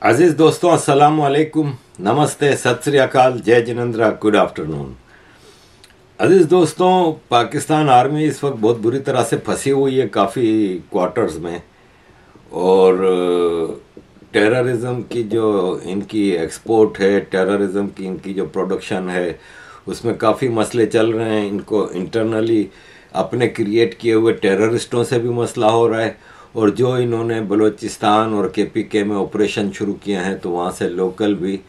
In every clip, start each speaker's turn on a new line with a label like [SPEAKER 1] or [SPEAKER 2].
[SPEAKER 1] अजीज दोस्तों, अस्सलाम वालेकुम, नमस्ते, सत श्री अकाल, जय जिनेंद्र, गुड आफ्टरनून। अजीज दोस्तों, पाकिस्तान आर्मी इस वक्त बहुत बुरी तरह से फंसी हुई है काफ़ी क्वार्टर्स में। और टेररिज्म की जो इनकी एक्सपोर्ट है, टेररिज्म की इनकी जो प्रोडक्शन है, उसमें काफ़ी मसले चल रहे हैं। इनको इंटरनली अपने क्रिएट किए हुए टेररिस्टों से भी मसला हो रहा है, और जो इन्होंने बलूचिस्तान और केपीके में ऑपरेशन शुरू किए हैं तो वहाँ से लोकल भी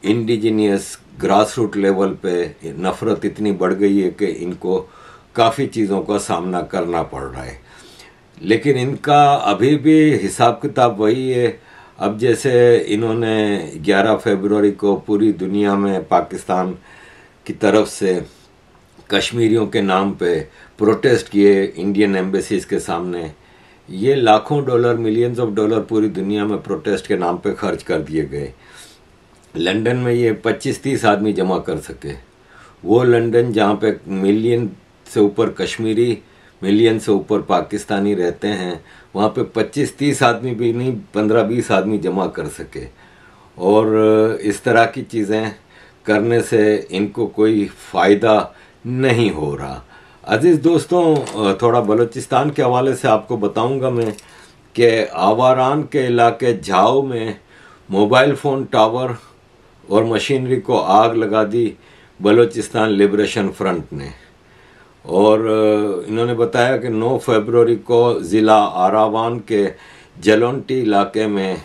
[SPEAKER 1] इंडिजीनियस ग्रास रूट लेवल पे नफ़रत इतनी बढ़ गई है कि इनको काफ़ी चीज़ों का सामना करना पड़ रहा है। लेकिन इनका अभी भी हिसाब किताब वही है। अब जैसे इन्होंने 11 फरवरी को पूरी दुनिया में पाकिस्तान की तरफ से कश्मीरियों के नाम पे प्रोटेस्ट किए इंडियन एम्बेसीज के सामने। ये लाखों डॉलर, मिलियंस ऑफ डॉलर पूरी दुनिया में प्रोटेस्ट के नाम पे खर्च कर दिए गए। लंदन में ये 25-30 आदमी जमा कर सके। वो लंदन जहाँ पे मिलियन से ऊपर कश्मीरी, मिलियन से ऊपर पाकिस्तानी रहते हैं, वहाँ पे 25-30 आदमी भी नहीं, 15-20 आदमी जमा कर सके। और इस तरह की चीज़ें करने से इनको कोई फ़ायदा नहीं हो रहा। अजीज़ दोस्तों, थोड़ा बलूचिस्तान के हवाले से आपको बताऊंगा मैं कि आवारान के इलाके झाओ में मोबाइल फ़ोन टावर और मशीनरी को आग लगा दी बलूचिस्तान लिबरेशन फ्रंट ने। और इन्होंने बताया कि 9 फरवरी को ज़िला आरावान के जलोंटी इलाके में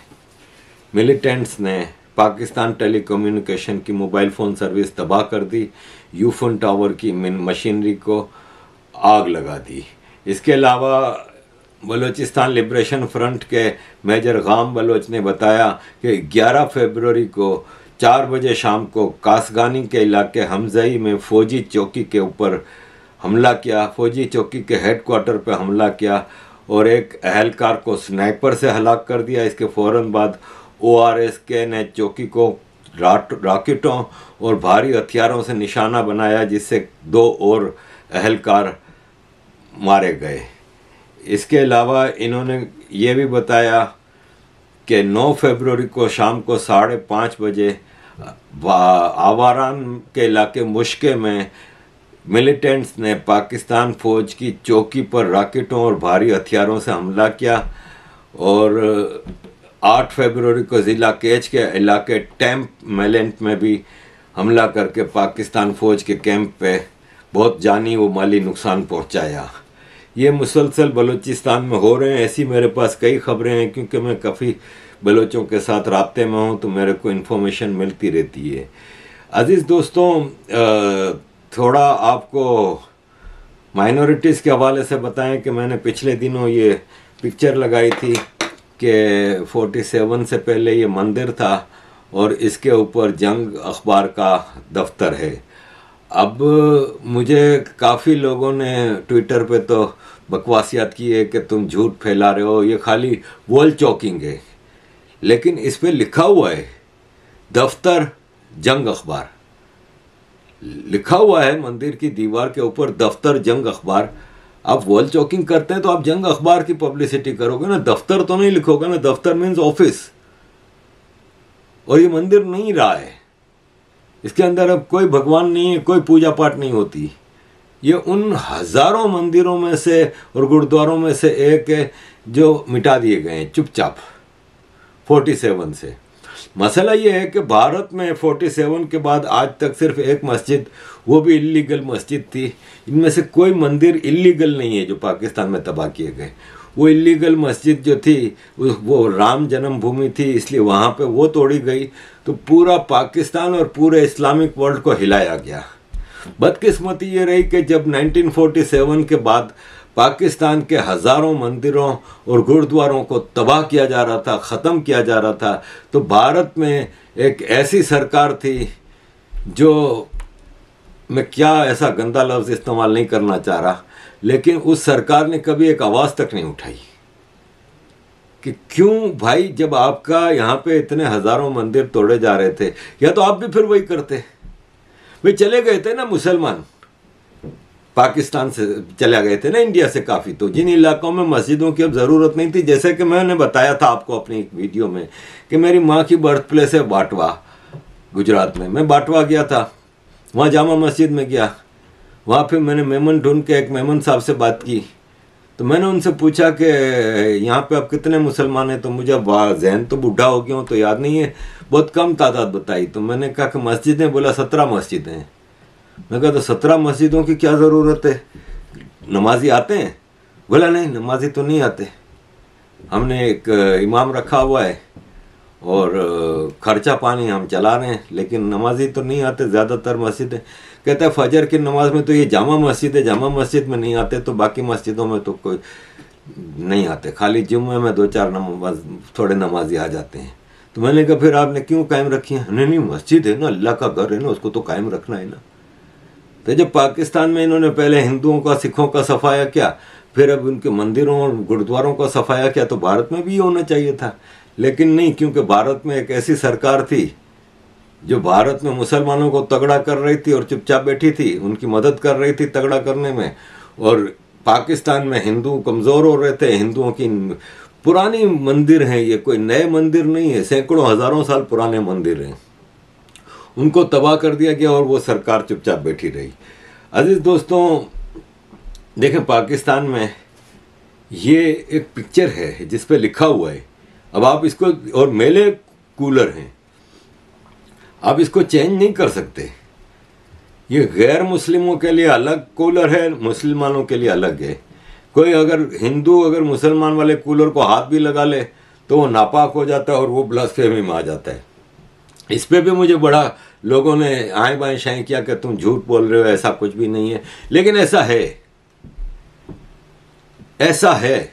[SPEAKER 1] मिलिटेंट्स ने पाकिस्तान टेलीकम्युनिकेशन की मोबाइल फ़ोन सर्विस तबाह कर दी, यूफोन टावर की मशीनरी को आग लगा दी। इसके अलावा बलूचिस्तान लिबरेशन फ्रंट के मेजर गाम बलोच ने बताया कि 11 फरवरी को 4 बजे शाम को कासगानी के इलाके हमजई में फ़ौजी चौकी के ऊपर हमला किया, फ़ौजी चौकी के हेडक्वार्टर पर हमला किया और एक अहलकार को स्नाइपर से हलाक कर दिया। इसके फ़ौरन बाद ORSK ने चौकी को रॉकेटों और भारी हथियारों से निशाना बनाया, जिससे 2 और अहलकार मारे गए। इसके अलावा इन्होंने ये भी बताया कि 9 फरवरी को शाम को 5:30 बजे आवारान के इलाके मुश्के में मिलिटेंट्स ने पाकिस्तान फ़ौज की चौकी पर रॉकेटों और भारी हथियारों से हमला किया। और 8 फरवरी को ज़िला केच के इलाके टैम्प मेलेंट में भी हमला करके पाकिस्तान फ़ौज के कैंप पे बहुत जानी व माली नुकसान पहुंचाया। ये मुसलसल बलूचिस्तान में हो रहे हैं। ऐसी मेरे पास कई खबरें हैं, क्योंकि मैं काफ़ी बलोचों के साथ राब्ते में हूँ तो मेरे को इन्फॉर्मेशन मिलती रहती है। अजीज़ दोस्तों, थोड़ा आपको माइनॉरिटीज़ के हवाले से बताएं कि मैंने पिछले दिनों ये पिक्चर लगाई थी कि 47 से पहले ये मंदिर था और इसके ऊपर जंग अखबार का दफ्तर है। अब मुझे काफ़ी लोगों ने ट्विटर पे तो बकवासियत की है कि तुम झूठ फैला रहे हो, ये खाली वॉल चौकिंग है। लेकिन इस पे लिखा हुआ है दफ्तर जंग अखबार, लिखा हुआ है मंदिर की दीवार के ऊपर दफ्तर जंग अखबार। आप वॉल चौकिंग करते हैं तो आप जंग अखबार की पब्लिसिटी करोगे ना, दफ्तर तो नहीं लिखोगे ना। दफ्तर मीन्स ऑफिस, और ये मंदिर नहीं रहा है। इसके अंदर अब कोई भगवान नहीं है, कोई पूजा पाठ नहीं होती। ये उन हज़ारों मंदिरों में से और गुरुद्वारों में से एक है जो मिटा दिए गए हैं चुपचाप 47 से। मसला ये है कि भारत में 47 के बाद आज तक सिर्फ एक मस्जिद, वो भी इल्लीगल मस्जिद थी। इनमें से कोई मंदिर इल्लीगल नहीं है जो पाकिस्तान में तबाह किए गए। वो इल्लीगल मस्जिद जो थी वो राम जन्मभूमि थी, इसलिए वहाँ पे वो तोड़ी गई तो पूरा पाकिस्तान और पूरे इस्लामिक वर्ल्ड को हिलाया गया। बदकिस्मती ये रही कि जब 1947 के बाद पाकिस्तान के हज़ारों मंदिरों और गुरुद्वारों को तबाह किया जा रहा था, ख़त्म किया जा रहा था, तो भारत में एक ऐसी सरकार थी जो, मैं क्या ऐसा गंदा लफ्ज़ इस्तेमाल नहीं करना चाह रहा, लेकिन उस सरकार ने कभी एक आवाज़ तक नहीं उठाई कि क्यों भाई, जब आपका यहाँ पे इतने हज़ारों मंदिर तोड़े जा रहे थे, या तो आप भी फिर वही करते। वे चले गए थे ना मुसलमान, पाकिस्तान से चला गए थे ना इंडिया से काफ़ी, तो जिन इलाकों में मस्जिदों की अब ज़रूरत नहीं थी, जैसे कि मैंने बताया था आपको अपनी एक वीडियो में कि मेरी माँ की बर्थ प्लेस है बाटवा, गुजरात में। मैं बाटवा गया था, वहाँ जामा मस्जिद में गया, वहाँ फिर मैंने मेमन ढूंढ के एक मेमन साहब से बात की, तो मैंने उनसे पूछा कि यहाँ पे अब कितने मुसलमान हैं, तो मुझे जहन तो बूढ़ा हो गया हूँ तो याद नहीं है, बहुत कम तादाद बताई। तो मैंने कहा कि मस्जिदें, बोला 17 मस्जिदें हैं। मैं कहा तो 17 मस्जिदों की क्या ज़रूरत है, नमाजी आते हैं? बोला नहीं, नमाजी तो नहीं आते, हमने एक इमाम रखा हुआ है और खर्चा पानी हम चला रहे हैं, लेकिन नमाजी तो नहीं आते ज़्यादातर मस्जिदें। कहता है फजर की नमाज में तो ये जामा मस्जिद है, जामा मस्जिद में नहीं आते, तो बाकी मस्जिदों में तो कोई नहीं आते, खाली जुम्मे में 2-4 नमाज थोड़े नमाजी आ जाते हैं। तो मैंने कहा फिर आपने क्यों कायम रखी है? नहीं, मस्जिद है ना, अल्लाह का घर है ना, उसको तो कायम रखना है ना। तो जब पाकिस्तान में इन्होंने पहले हिंदुओं का, सिखों का सफाया किया, फिर अब उनके मंदिरों और गुरुद्वारों का सफाया किया, तो भारत में भी ये होना चाहिए था, लेकिन नहीं, क्योंकि भारत में एक ऐसी सरकार थी जो भारत में मुसलमानों को तगड़ा कर रही थी और चुपचाप बैठी थी, उनकी मदद कर रही थी तगड़ा करने में, और पाकिस्तान में हिंदू कमज़ोर हो रहे थे। हिंदुओं की पुरानी मंदिर हैं, ये कोई नए मंदिर नहीं है, सैकड़ों हज़ारों साल पुराने मंदिर हैं, उनको तबाह कर दिया गया और वो सरकार चुपचाप बैठी रही। अजीज दोस्तों, देखें पाकिस्तान में ये एक पिक्चर है जिस पे लिखा हुआ है, अब आप इसको, और मेले कूलर हैं, आप इसको चेंज नहीं कर सकते। ये गैर मुस्लिमों के लिए अलग कूलर है, मुसलमानों के लिए अलग है। कोई अगर हिंदू अगर मुसलमान वाले कूलर को हाथ भी लगा ले तो वो नापाक हो जाता है और वो ब्लास्फेमी में आ जाता है। इस पे भी मुझे बड़ा लोगों ने आए बाएं शाएं किया कि तुम झूठ बोल रहे हो, ऐसा कुछ भी नहीं है, लेकिन ऐसा है, ऐसा है।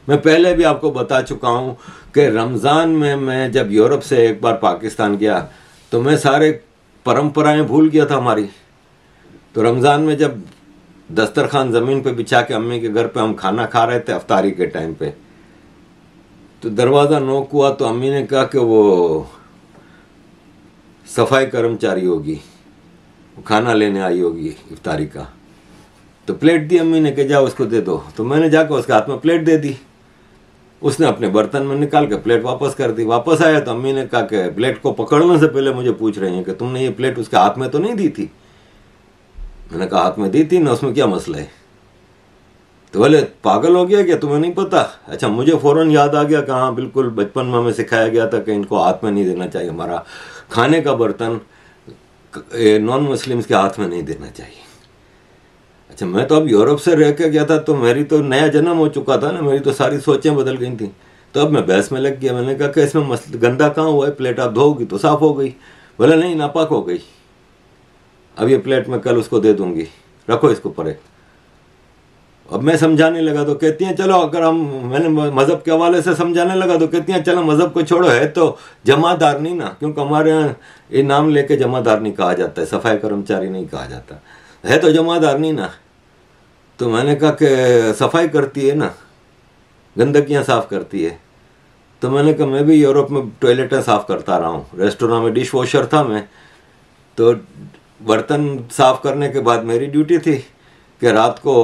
[SPEAKER 1] मैं पहले भी आपको बता चुका हूं कि रमज़ान में मैं जब यूरोप से एक बार पाकिस्तान गया तो मैं सारे परंपराएं भूल गया था हमारी। तो रमज़ान में जब दस्तरखान ज़मीन पे बिछा के अम्मी के घर पे हम खाना खा रहे थे अफ्तारी के टाइम पे, तो दरवाज़ा नॉक हुआ, तो अम्मी ने कहा कि वो सफाई कर्मचारी होगी, वो खाना लेने आई होगी इफ्तारी का। तो प्लेट दी अम्मी ने कि जाओ उसको दे दो, तो मैंने जाकर उसके हाथ में प्लेट दे दी, उसने अपने बर्तन में निकाल के प्लेट वापस कर दी। वापस आया तो अम्मी ने कहा कि प्लेट को पकड़ने से पहले मुझे पूछ रही हैं कि तुमने ये प्लेट उसके हाथ में तो नहीं दी थी? मैंने कहा हाथ में दी थी ना, उसमें क्या मसला है? तो बोले पागल हो गया क्या, तुम्हें नहीं पता? अच्छा, मुझे फ़ौरन याद आ गया कि हाँ बिल्कुल, बचपन में हमें सिखाया गया था कि इनको हाथ में नहीं देना चाहिए, हमारा खाने का बर्तन नॉन मुस्लिम्स के हाथ में नहीं देना चाहिए। अच्छा, मैं तो अब यूरोप से रह के गया था तो मेरी तो नया जन्म हो चुका था ना, मेरी तो सारी सोचें बदल गई थी। तो अब मैं बहस में लग गया, मैंने कहा कि इसमें गंदा कहाँ हुआ है, प्लेट आप धोगी तो साफ़ हो गई। बोले नहीं, नापाक हो गई, अब ये प्लेट मैं कल उसको दे दूंगी, रखो इसको परे। अब मैं समझाने लगा तो कहती हैं चलो, अगर मैंने मज़हब के हवाले से समझाने लगा तो कहती हैं चलो मज़हब को छोड़ो, है तो जमादार नहीं ना, क्योंकि हमारे यहाँ ये नाम लेके जमादार नहीं कहा जाता है, सफाई कर्मचारी नहीं कहा जाता है, तो जमादार नहीं ना। तो मैंने कहा कि सफाई करती है ना, गंदगियाँ साफ़ करती है। तो मैंने कहा मैं भी यूरोप में टॉयलेटें साफ़ करता रहा हूँ, रेस्टोरेंट में डिश वॉशर था मैं, तो बर्तन साफ़ करने के बाद मेरी ड्यूटी थी कि रात को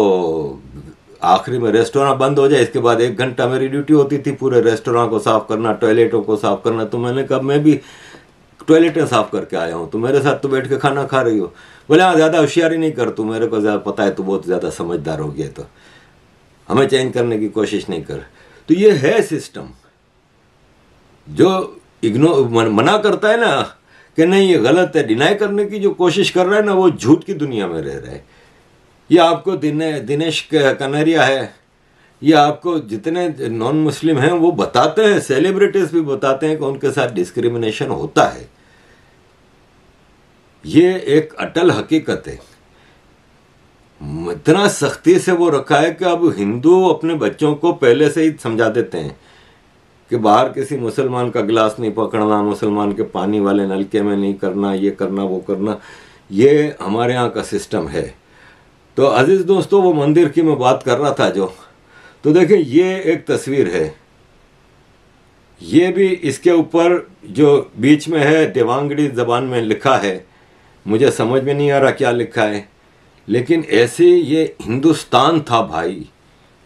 [SPEAKER 1] आखिरी में रेस्टोरेंट बंद हो जाए, इसके बाद 1 घंटा मेरी ड्यूटी होती थी पूरे रेस्टोरेंट को साफ़ करना, टॉयलेटों को साफ़ करना। तो मैंने कहा मैं भी टॉयलेटें साफ़ करके आया हूँ, तो मेरे साथ तो बैठ के खाना खा रही हो? बोले हाँ, ज़्यादा होशियारी नहीं कर तू, मेरे को ज़्यादा पता है, तू बहुत ज़्यादा समझदार हो गया, तो हमें चेंज करने की कोशिश नहीं कर। तो ये है सिस्टम जो मना करता है ना कि नहीं ये गलत है, डिनाई करने की जो कोशिश कर रहा है ना, वो झूठ की दुनिया में रह रहा है। ये आपको दिनेश कनेरिया है, ये आपको जितने नॉन मुस्लिम हैं वो बताते हैं, सेलिब्रिटीज भी बताते हैं कि उनके साथ डिस्क्रिमिनेशन होता है। ये एक अटल हकीकत है, इतना सख्ती से वो रखा है कि अब हिंदू अपने बच्चों को पहले से ही समझा देते हैं कि बाहर किसी मुसलमान का गिलास नहीं पकड़ना, मुसलमान के पानी वाले नलके में नहीं करना, ये करना वो करना, ये हमारे यहाँ का सिस्टम है। तो अजीज़ दोस्तों, वो मंदिर की मैं बात कर रहा था जो, तो देखें ये एक तस्वीर है, ये भी इसके ऊपर जो बीच में है देवांगड़ी ज़बान में लिखा है, मुझे समझ में नहीं आ रहा क्या लिखा है, लेकिन ऐसे ये हिंदुस्तान था भाई,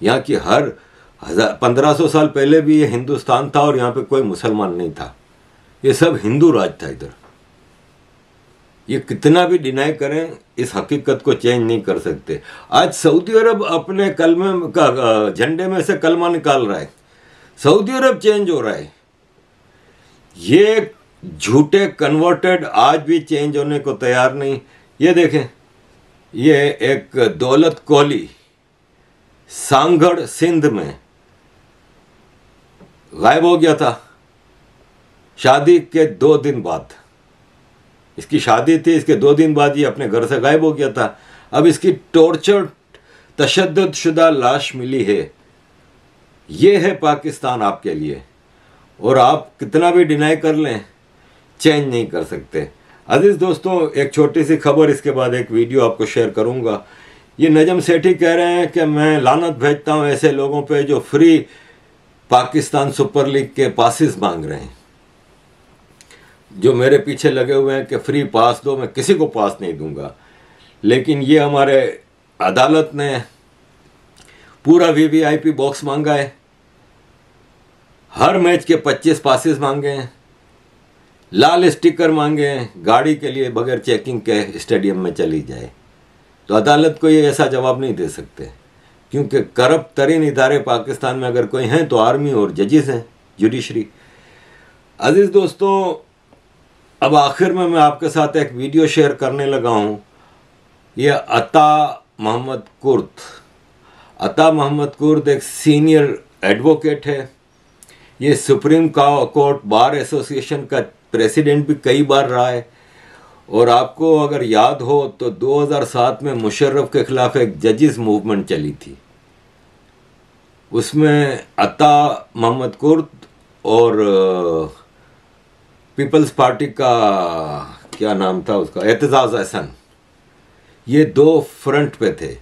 [SPEAKER 1] यहाँ की हर 1500 साल पहले भी ये हिंदुस्तान था और यहाँ पे कोई मुसलमान नहीं था, ये सब हिंदू राज था इधर। ये कितना भी डिनाई करें इस हकीकत को चेंज नहीं कर सकते। आज सऊदी अरब अपने कलमे का झंडे में से कलमा निकाल रहा है, सऊदी अरब चेंज हो रहा है। ये झूठे कन्वर्टेड आज भी चेंज होने को तैयार नहीं। ये देखें, ये एक दौलत कोहली सांगड़ सिंध में गायब हो गया था शादी के 2 दिन बाद। इसकी शादी थी, इसके 2 दिन बाद ये अपने घर से गायब हो गया था। अब इसकी टॉर्चर तशद्दुद शुदा लाश मिली है। ये है पाकिस्तान आपके लिए, और आप कितना भी डिनाई कर लें चेंज नहीं कर सकते। अजीज दोस्तों, एक छोटी सी खबर, इसके बाद एक वीडियो आपको शेयर करूंगा। ये नजम सेठी कह रहे हैं कि मैं लानत भेजता हूं ऐसे लोगों पे जो फ्री पाकिस्तान सुपर लीग के पासिस मांग रहे हैं, जो मेरे पीछे लगे हुए हैं कि फ्री पास दो। मैं किसी को पास नहीं दूंगा, लेकिन ये हमारे अदालत ने पूरा वीवीआईपी बॉक्स मांगा है, हर मैच के 25 पासिस मांगे हैं, लाल स्टिकर मांगे हैं, गाड़ी के लिए बगैर चेकिंग के स्टेडियम में चली जाए। तो अदालत को ये ऐसा जवाब नहीं दे सकते, क्योंकि करप्ट तरीन इदारे पाकिस्तान में अगर कोई हैं तो आर्मी और जजेस हैं, जुडिशरी। अजीज दोस्तों, अब आखिर में मैं आपके साथ एक वीडियो शेयर करने लगा हूं। ये अता मोहम्मद कुर्द एक सीनियर एडवोकेट है। ये सुप्रीम कोर्ट बार एसोसिएशन का प्रेसिडेंट भी कई बार रहा है। और आपको अगर याद हो तो 2007 में मुशर्रफ के खिलाफ एक जजिस मूवमेंट चली थी, उसमें अता मोहम्मद कुर्द और पीपल्स पार्टी का क्या नाम था उसका, एतजाज अहसन, ये 2 फ्रंट पे थे।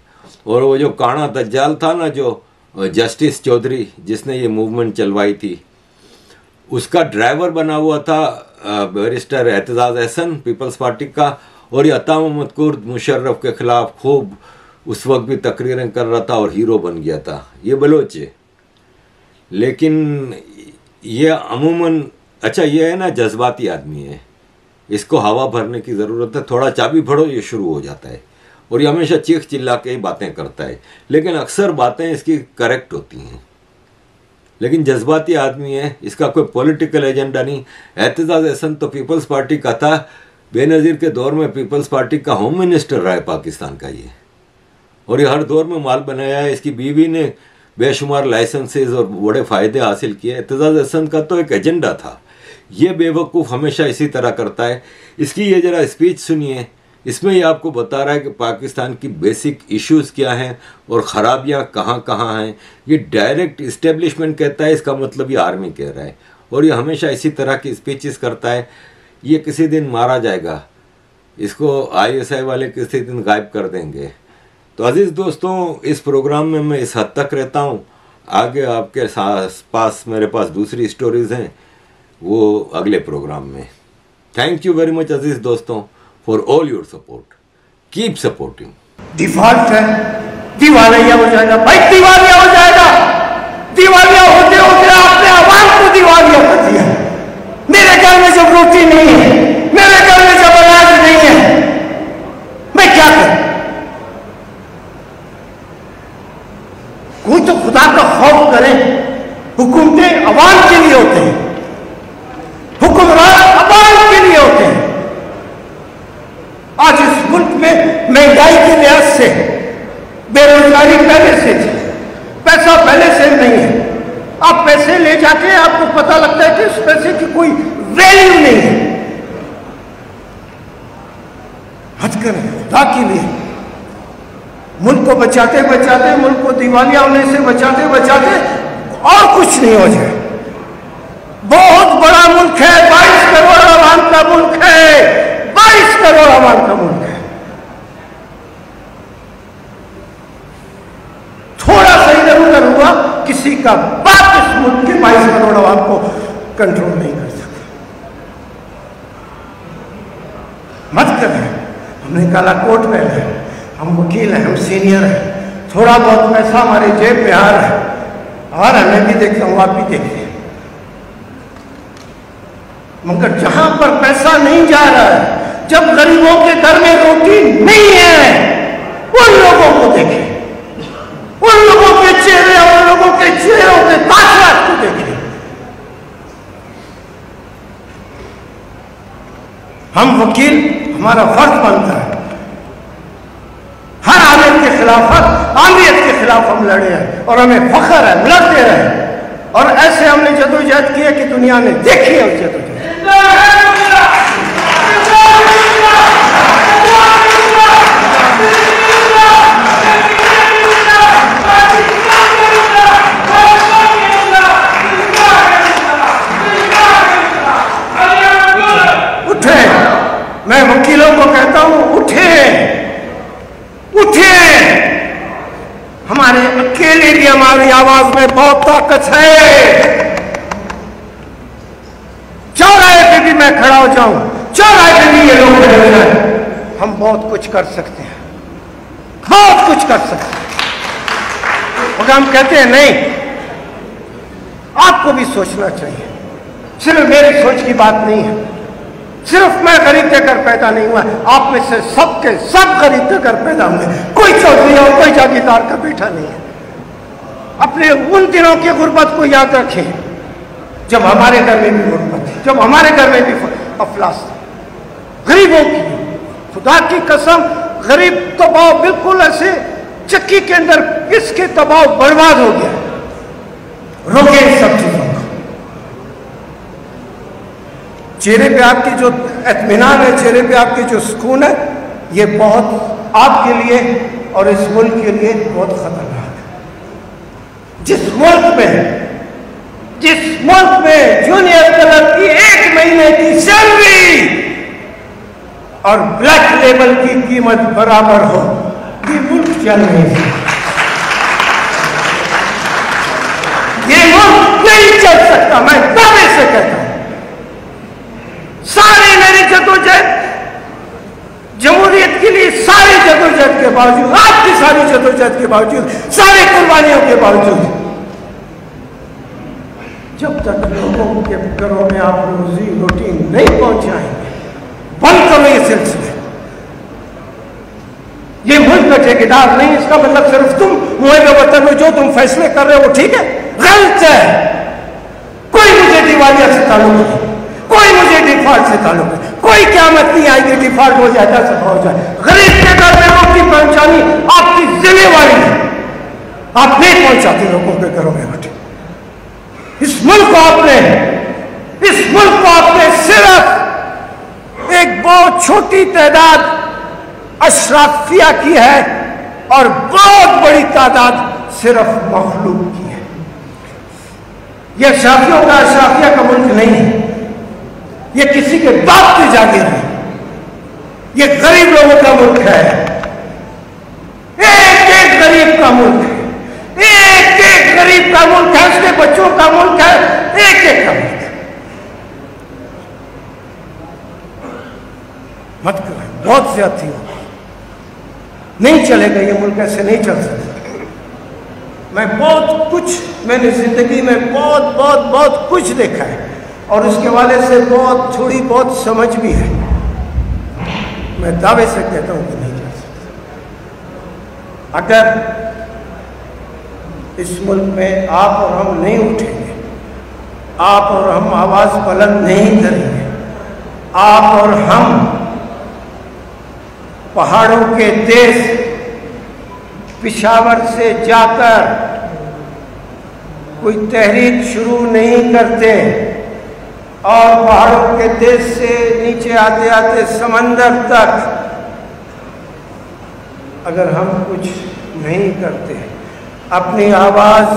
[SPEAKER 1] और वो जो काना दज्जाल था ना, जो जस्टिस चौधरी जिसने ये मूवमेंट चलवाई थी, उसका ड्राइवर बना हुआ था barrister Aitzaz Ahsan Peoples Party का। और ये अता मोहम्मद कुर्द मुशर्रफ के खिलाफ खूब उस वक्त भी तकरीरें कर रहा था और हीरो बन गया था। ये बलोच है, लेकिन ये अमूमन अच्छा ये है ना, जज्बाती आदमी है, इसको हवा भरने की ज़रूरत है। थोड़ा चाबी भरो ये शुरू हो जाता है, और ये हमेशा चीख चिल्ला के ही बातें करता है, लेकिन अक्सर बातें इसकी करेक्ट होती हैं। लेकिन जज्बाती आदमी है, इसका कोई पॉलिटिकल एजेंडा नहीं। एतजाज अहसन तो पीपल्स पार्टी का था, बेनज़ीर के दौर में पीपल्स पार्टी का होम मिनिस्टर रहा है पाकिस्तान का ये, और ये हर दौर में माल बनाया है। इसकी बीवी ने बेशुमार लाइसेंसेज और बड़े फ़ायदे हासिल किए। एतजाज अहसन का तो एक एजेंडा था। ये बेवकूफ़ हमेशा इसी तरह करता है। इसकी ये ज़रा स्पीच सुनिए, इसमें ये आपको बता रहा है कि पाकिस्तान की बेसिक इश्यूज़ क्या हैं और ख़राबियाँ कहाँ कहाँ हैं। ये डायरेक्ट इस्टेब्लिशमेंट कहता है, इसका मतलब ये आर्मी कह रहा है, और ये हमेशा इसी तरह की स्पीचेस करता है। ये किसी दिन मारा जाएगा, इसको ISI वाले किसी दिन गायब कर देंगे। तो अजीज़ दोस्तों, इस प्रोग्राम में मैं इस हद तक रहता हूँ। आगे आपके पास मेरे पास दूसरी स्टोरीज़ हैं, वो अगले प्रोग्राम में। थैंक यू वेरी मच अजीज़ दोस्तों for all your support. Keep supporting.
[SPEAKER 2] Default है, दिवालिया हो जाएगा भाई, दिवालिया हो जाएगा। दिवालिया होते होते आपने आवाम को दिवालिया कर दिया। मेरे घर में जब रोटी नहीं है, मेरे घर में जब अनाज नहीं है, मैं क्या करूं? कोई तो खुदा का खौफ करे। हुकूमतें अवाम के लिए होते हैं, हुक्मरान अवाम के लिए होते हैं। आज इस मुल्क में महंगाई के लिहाज से बेरोजगारी पहले से थी, पैसा पहले से नहीं है। आप पैसे ले जाके आपको पता लगता है कि उस पैसे की कोई वैल्यू नहीं है। हद करें खुदा के लिए। मुल्क को बचाते बचाते, मुल्क को दिवालिया होने से बचाते बचाते और कुछ नहीं हो जाए। बहुत बड़ा मुल्क है, 22 करोड़ आवाम का मुल्क है, 22 करोड़ आवाम का मुल्क है। थोड़ा सा इधर उधर हुआ, किसी का बाप इस मुल्क के 22 करोड़ आवाम को कंट्रोल नहीं कर सकता। मत करें, हमने काला कोट पहना है, हम वकील हैं, हम सीनियर हैं, थोड़ा बहुत पैसा हमारे जेब में आ रहा है और मैं भी देखता हूँ, आप भी देखते हैं, मगर जहां पर पैसा नहीं जा रहा है, जब गरीबों के घर में रोटी नहीं है, उन लोगों को देखें, उन लोगों के चेहरे, उन लोगों के चेहरों के तासरात को देखें। हम वकील, हमारा फर्ज बनता है हर आमिर के खिलाफ, हर आमियत के खिलाफ हम लड़े हैं और हमें फख्र है, लड़ते रहे और ऐसे हमने जदोजहद की है कि दुनिया ने देखी है उस जदोजहद। उठे, मैं वकीलों को कहता हूं, उठे, उठे, हमारे अकेले भी हमारी आवाज में बहुत ताकत है। चौराहे पे भी मैं खड़ा हो जाऊं, चौराहे पे भी ये लोग खड़े हो जाए, हम बहुत कुछ कर सकते हैं, बहुत कुछ कर सकते हैं। मगर हम कहते हैं नहीं, आपको भी सोचना चाहिए। सिर्फ मेरी सोच की बात नहीं है, सिर्फ मैं खरीद कर पैदा नहीं हुआ, आप में से सबके सब खरीद कर पैदा हुए। कोई चौधरी और कोई जागीरदार का बेटा नहीं है। अपने उन दिनों की गुर्बत को याद रखें जब हमारे घर में भी गुर्बत थी, जब हमारे घर में भी अफलास थी, गरीबों की। खुदा की कसम, गरीब दबाव बिल्कुल ऐसे चक्की के अंदर इसके दबाव बर्बाद हो गया। रोके इन सब चीजों को। चेहरे पे आपकी जो इत्मीनान है, चेहरे पे आपकी जो सुकून है, ये बहुत आपके लिए और इस मुल्क के लिए बहुत खतरनाक है। जिस मुल्क में जूनियर क्लर्क की 1 महीने की सैलरी और ब्लैक लेबल की कीमत बराबर हो, ये मुल्क चल नहीं सकता, ये मुल्क नहीं चल सकता। मैं दावे से कहता हूं, सारी मेरी जदोजहद जमहूरियत के लिए, सारी जदोजहद के बावजूद, आपकी सारी जदोजहद के बावजूद, सारी कुर्बानियों के बावजूद, जब तक लोगों के घरों में आप रोजी रोटी नहीं पहुंचाएंगे, बंद करो ये सिलसिले। ये मुल्क का ठेकेदार नहीं, इसका मतलब सिर्फ तुम मुआवजा वतन में जो तुम फैसले कर रहे हो वो ठीक है, गलत है। कोई मुझे दिवालिया से ताल्लुक नहीं, कोई मुझे डिफॉल्ट से ताल्लुक नहीं, कोई क़यामत नहीं आएगी डिफॉल्ट हो जाए, सब हो जाए। गरीब के घर में रोटी पहुंचानी आपकी जिम्मेवारी है, आप नहीं पहुंचाते लोगों के घरों में रोटी। इस मुल्क को आपने सिर्फ एक बहुत छोटी तादाद अशराफिया की है और बहुत बड़ी तादाद सिर्फ मखलूक की है। यह अशराफियों का, अशराफिया का मुल्क नहीं है, यह किसी के बाप की जागीर है, यह गरीब लोगों का मुल्क है, एक एक गरीब का मुल्क है, एक एक गरीब का मुल्क है, उसके बच्चों का मुल्क है, एक एक का मुल्क है। मत करें, बहुत ज्यादती हो, नहीं चलेगा ये मुल्क, ऐसे नहीं चल सकता। मैं बहुत कुछ, मैंने जिंदगी में बहुत बहुत बहुत कुछ देखा है और उसके वाले से बहुत थोड़ी बहुत समझ भी है। मैं दावे से कहता हूं कि नहीं चल सकता। अगर इस मुल्क में आप और हम नहीं उठेंगे, आप और हम आवाज बुलंद नहीं करेंगे, आप और हम पहाड़ों के देश पिशावर से जाकर कोई तहरीक शुरू नहीं करते और पहाड़ों के देश से नीचे आते आते समंदर तक अगर हम कुछ नहीं करते, अपनी आवाज़,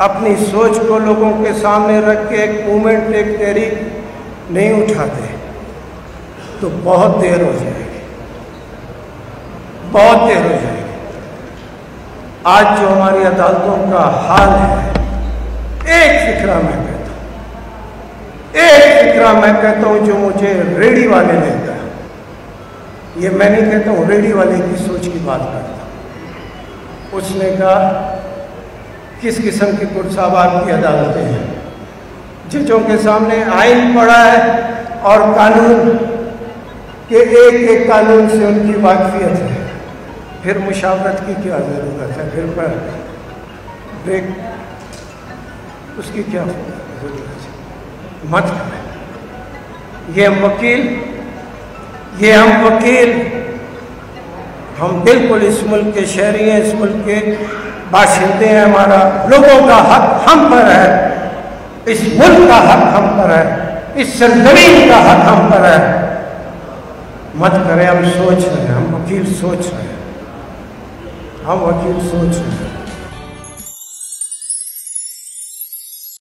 [SPEAKER 2] अपनी सोच को लोगों के सामने रख के एक मूवमेंट, एक तहरीक नहीं उठाते, तो बहुत देर हो जाएगी, बहुत देर हो जाएगी। आज जो हमारी अदालतों का हाल है, एक फिक्रा मैं कहता हूँ, एक फिक्रा मैं कहता हूँ जो मुझे रेडी वाले ने कहा, ये मैं नहीं कहता हूँ, रेडी वाले की सोच की बात करता हूँ। उसने कहा किस किस्म की कुर्साबाद की अदालतें हैं, जजों के सामने आइन पड़ा है और कानून के एक एक कानून से उनकी वाकफियत है, फिर मुशावरत की क्या ज़रूरत है, फिर पर ब्रेक उसकी क्या ज़रूरत है। मत करें। ये हम वकील हम बिल्कुल इस मुल्क के शहरी हैं, इस मुल्क के बाशिंदे हैं, हमारा लोगों का हक हम पर है, इस मुल्क का हक हम पर है, इस सरजमीन का हक हम पर है। मत करें। हम सोच रहे हैं, हम वकील सोच रहे हैं, हम वकील सोच रहे हैं।